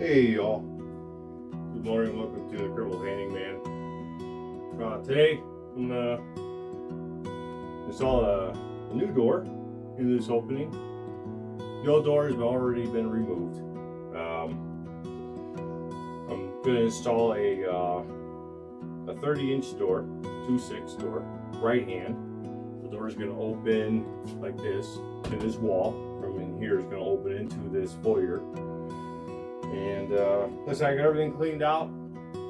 Hey y'all, good morning, welcome to the Crippled Handyman. Today I'm gonna install a new door in this opening. The old door has already been removed. I'm gonna install a 30-inch door, 2/6 door, right hand. The door is gonna open like this to this wall. From in here is gonna open into this foyer. And listen, I got everything cleaned out,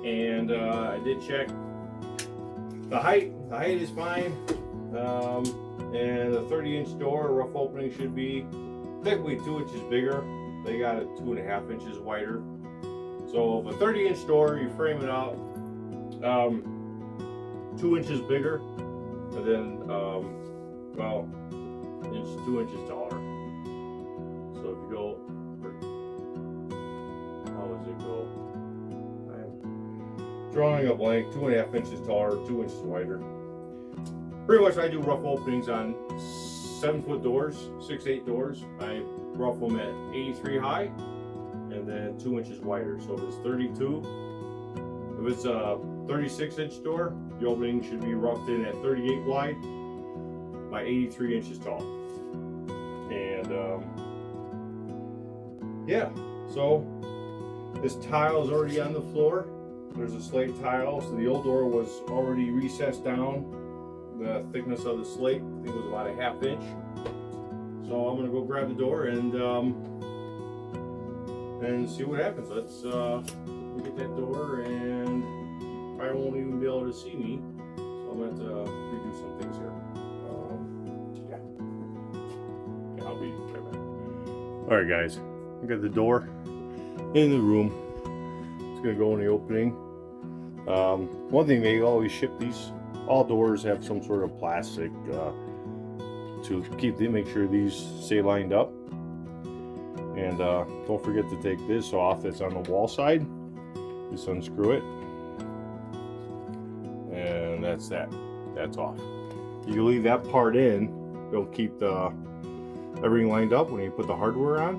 and I did check the height. The height is fine, and the 30-inch door rough opening should be technically 2 inches bigger. They got it 2.5 inches wider. So the 30-inch door, you frame it out 2 inches bigger, and then well, 2 inches taller. So if you go. How does it go? I'm drawing a blank. 2.5 inches taller, 2 inches wider. Pretty much I do rough openings on 7-foot doors, 6/8 doors. I rough them at 83 high and then 2 inches wider. So if it's 32, if it's a 36-inch door, the opening should be roughed in at 38 wide by 83 inches tall. And yeah, so this tile is already on the floor. There's a slate tile, so the old door was already recessed down. The thickness of the slate, I think, was about a 1/2 inch. So I'm gonna go grab the door and see what happens. Let's get that door, and you probably won't even be able to see me. So I'm gonna have to redo some things here. Yeah, I'll be right back. All right, guys, I got the door in the room. It's gonna go in the opening. One thing, they always ship these, all doors have some sort of plastic to make sure these stay lined up. And don't forget to take this off that's on the wall side. Just unscrew it, and that's off. You can leave that part in. It'll keep everything lined up when you put the hardware on.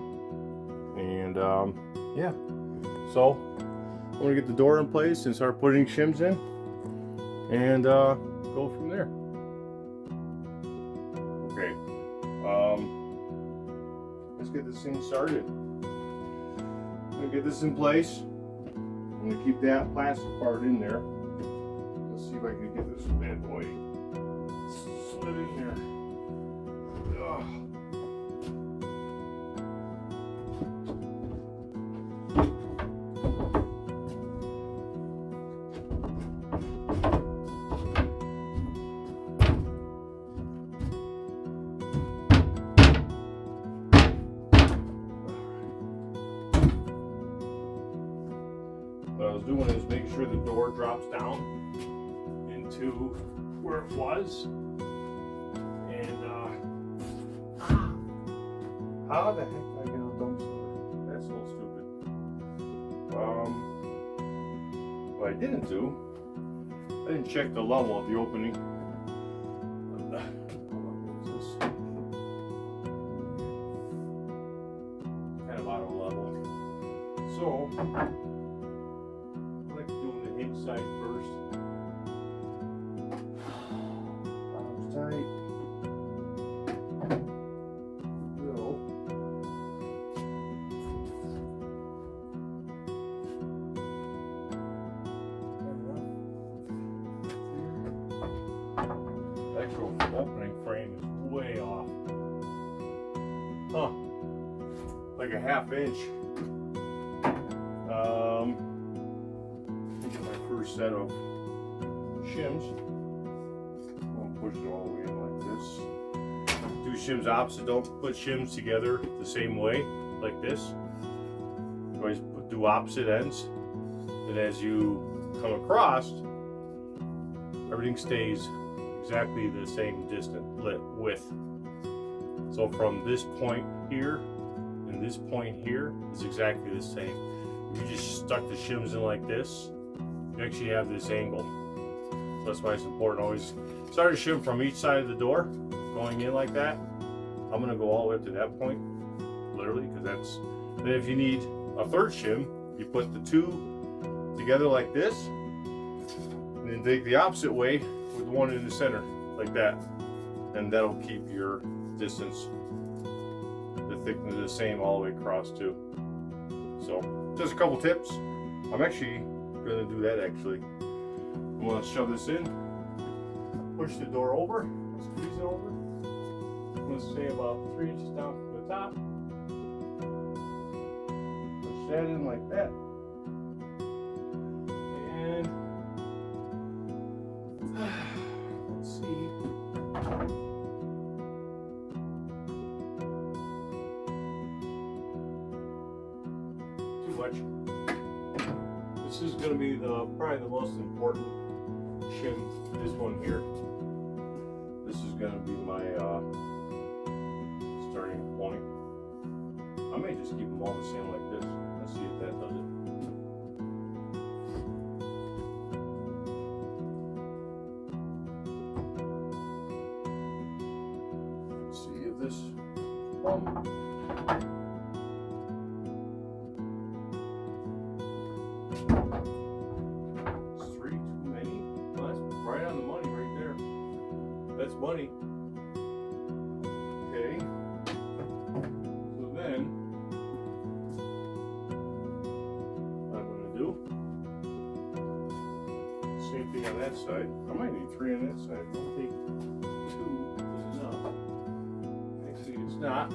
And yeah, so I'm gonna get the door in place and start putting shims in, and go from there. Okay, let's get this thing started. I'm gonna get this in place. I'm gonna keep that plastic part in there. Let's see if I can get this bad boy slid in there. Ugh. What I was doing is make sure the door drops down into where it was. And how the heck did I get a dumpster? That's a little stupid. What I didn't do, I didn't check the level of the opening. What's this? Kind of out of level. So inside first. Bottom's tight. Will. The actual opening frame is way off. Huh. Like a 1/2 inch. First set of shims. I'm gonna push it all the way in like this. Do shims opposite. Don't put shims together the same way, like this. Always do opposite ends. And as you come across, everything stays exactly the same distance width. So from this point here and this point here is exactly the same. If you just stuck the shims in like this, you actually have this angle. So that's why it's important. Always start a shim from each side of the door, going in like that. I'm gonna go all the way up to that point, literally, because that's. Then if you need a third shim, You put the two together like this, and then take the opposite way with one in the center, like that. And that'll keep your distance, the thickness the same all the way across too. So just a couple tips. I'm actually gonna do that actually. I'm gonna shove this in, push the door over, squeeze it over. I'm gonna say about 3 inches down from the top. Push that in like that. And let's see. Too much. This is going to be probably the most important shim. This one here. This is going to be my starting point. I may just keep them all the same like this. Let's see if that does it. Let's see if this plumb. That's money. Okay. So then, what I'm going to do, same thing on that side. I might need 3 on that side. Don't think 2 is enough. Actually, it's not.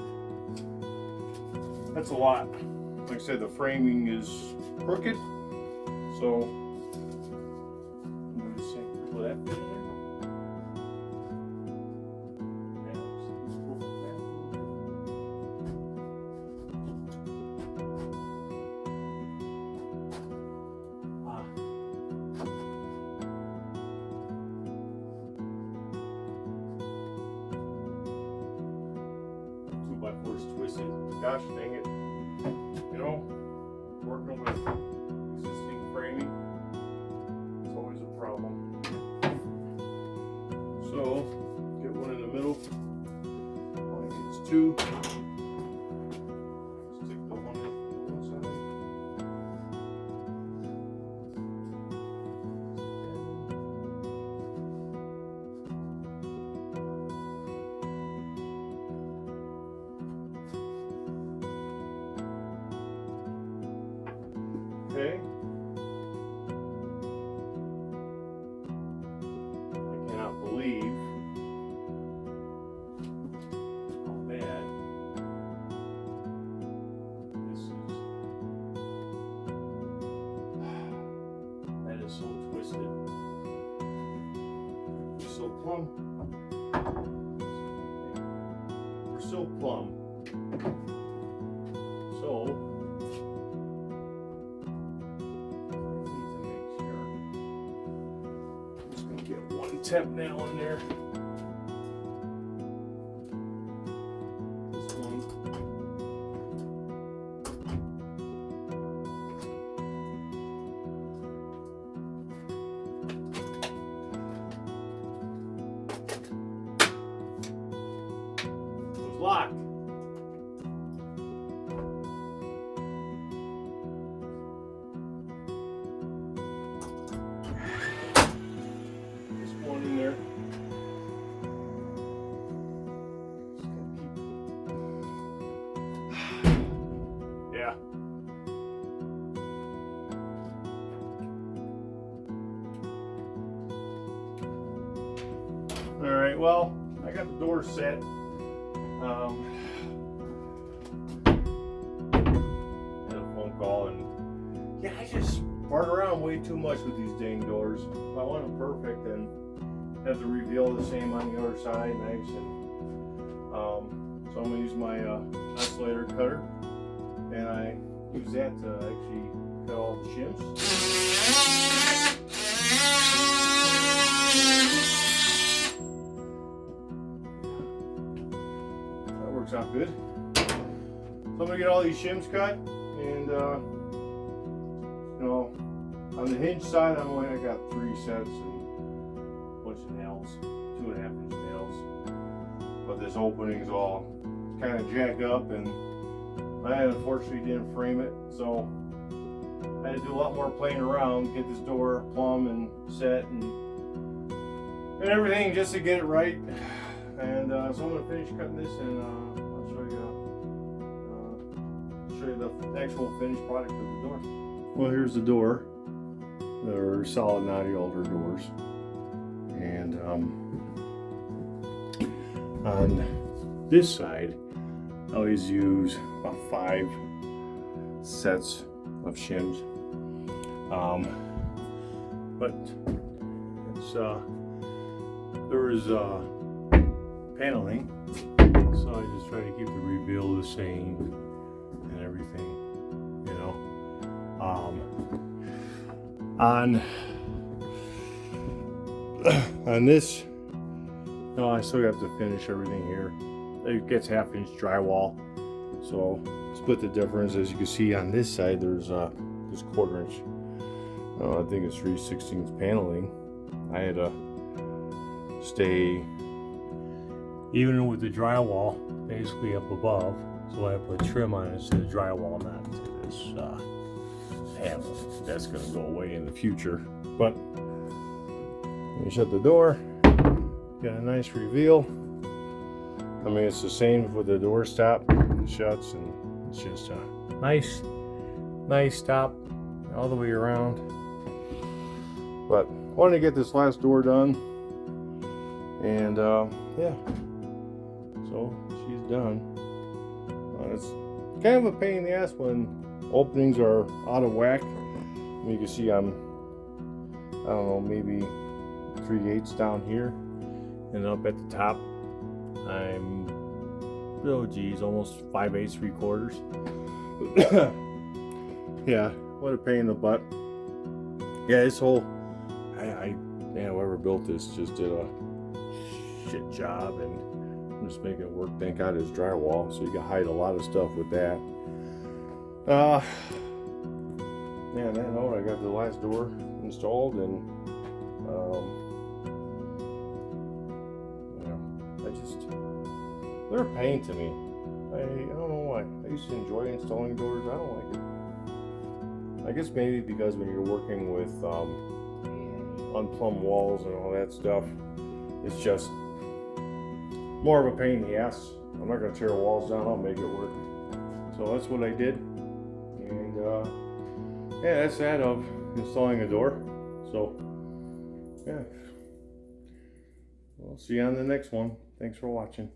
That's a lot. Like I said, the framing is crooked. So, I'm going to just put that in there. Twisted. Gosh dang it. You know, working with existing framing, it's always a problem. So, get one in the middle. All I need is 2. Stick the one in one side. Okay. I cannot believe how bad this is. That is so twisted. We're so plumb. We're so plumb. So temp nail in there. This one. It was locked. In there. Yeah. All right, well, I got the door set. Had a phone call, and yeah, I just fart around way too much with these dang doors. If I want them perfect, then have the reveal the same on the other side, nice. And so I'm gonna use my oscillator cutter, and I use that to actually cut all the shims. That works out good. So I'm gonna get all these shims cut, and you know, on the hinge side, I got 3 sets and a bunch of nails, 2.5-inch nails. But this opening is all kind of jacked up, and I unfortunately didn't frame it, so I had to do a lot more playing around, get this door plumb and set and everything just to get it right. And so I'm gonna finish cutting this, and I'll show you the actual finished product of the door. Well, here's the door. They're solid knotty-alder doors, and on this side I always use about 5 sets of shims, but it's there is paneling, so I just try to keep the reveal the same and everything, you know. On this, no, I still have to finish everything here. It gets 1/2 inch drywall, so split the difference. As you can see on this side, there's this 1/4 inch. I think it's 3/16 paneling. I had to stay even with the drywall basically up above, so I put trim on it instead of drywall, not to this panel. That's going to go away in the future. But when you shut the door, got a nice reveal. I mean, it's the same with the door stop. It shuts, and it's just a nice stop all the way around. But I wanted to get this last door done, and yeah, so she's done. It's kind of a pain in the ass when openings are out of whack. You can see I'm, I don't know, maybe 3/8 down here, and up at the top I'm, oh geez, almost 5/8, 3/4. Yeah, what a pain in the butt. Yeah, this whole, man, whoever built this just did a shit job, and I'm just making it work. Thank God it's drywall, so you can hide a lot of stuff with that. Yeah, that note, I got the last door installed, and they're a pain to me. I don't know why. I used to enjoy installing doors. I don't like it. I guess maybe because when you're working with unplumbed walls and all that stuff, it's just more of a pain in the ass. I'm not going to tear walls down. I'll make it work. So that's what I did. And yeah, that's that of installing a door. So yeah, we'll see you on the next one. Thanks for watching.